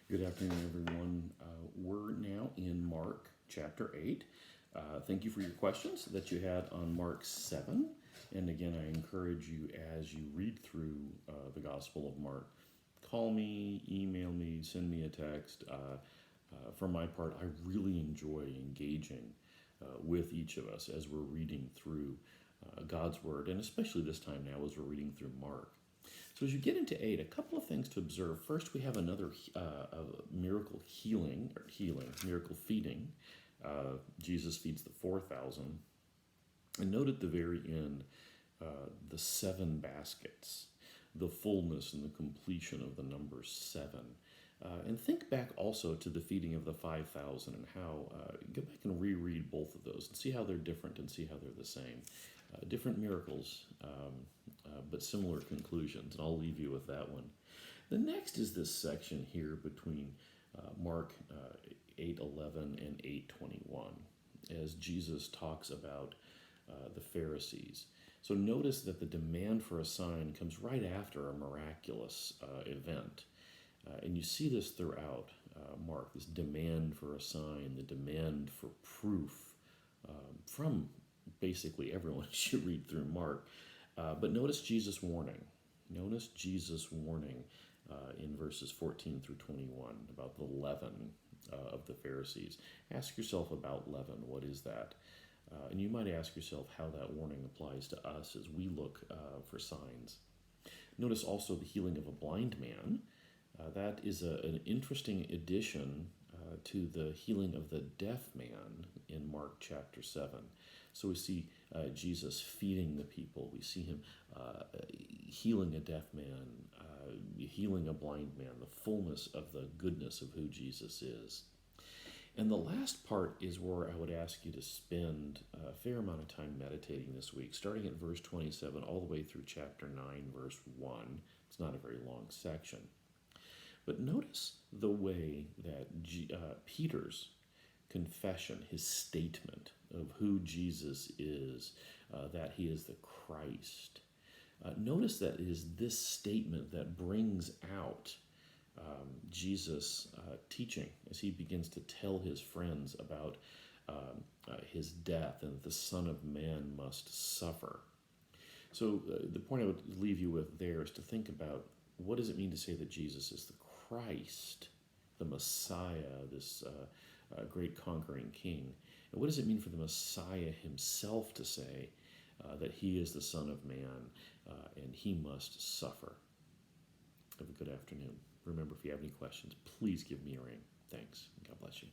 Good afternoon, everyone. We're now in Mark chapter 8. Thank you for your questions that you had on Mark 7. And again, I encourage you as you read through the Gospel of Mark, call me, email me, send me a text. For my part, I really enjoy engaging with each of us as we're reading through God's Word, and especially this time now as we're reading through Mark. So as you get into 8, a couple of things to observe. First, we have another miracle miracle feeding. Jesus feeds the 4,000. And note at the very end, the 7 baskets, the fullness and the completion of the number 7. And think back also to the feeding of the 5,000 and how, go back and reread both of those and see how they're different and see how they're the same. Different miracles, but similar conclusions, and I'll leave you with that one. The next is this section here between Mark 8:11 and 8:21, as Jesus talks about the Pharisees. So notice that the demand for a sign comes right after a miraculous event. And you see this throughout Mark, this demand for a sign, the demand for proof from basically everyone as you read through Mark. But notice Jesus' warning. Notice Jesus' warning in verses 14 through 21 about the leaven of the Pharisees. Ask yourself about leaven. What is that? And you might ask yourself how that warning applies to us as we look for signs. Notice also the healing of a blind man. That is an interesting addition to the healing of the deaf man in Mark chapter 7. So we see Jesus feeding the people. We see him healing a deaf man, healing a blind man, the fullness of the goodness of who Jesus is. And the last part is where I would ask you to spend a fair amount of time meditating this week, starting at verse 27 all the way through chapter 9, verse 1. It's not a very long section. But notice the way that Peter's confession, his statement of who Jesus is, that he is the Christ. Notice that it is this statement that brings out Jesus' teaching as he begins to tell his friends about his death and that the Son of Man must suffer. So the point I would leave you with there is to think about, what does it mean to say that Jesus is the Christ, the Messiah, this great conquering king? And what does it mean for the Messiah himself to say that he is the Son of Man and he must suffer? Have a good afternoon. Remember, if you have any questions, please give me a ring. Thanks. God bless you.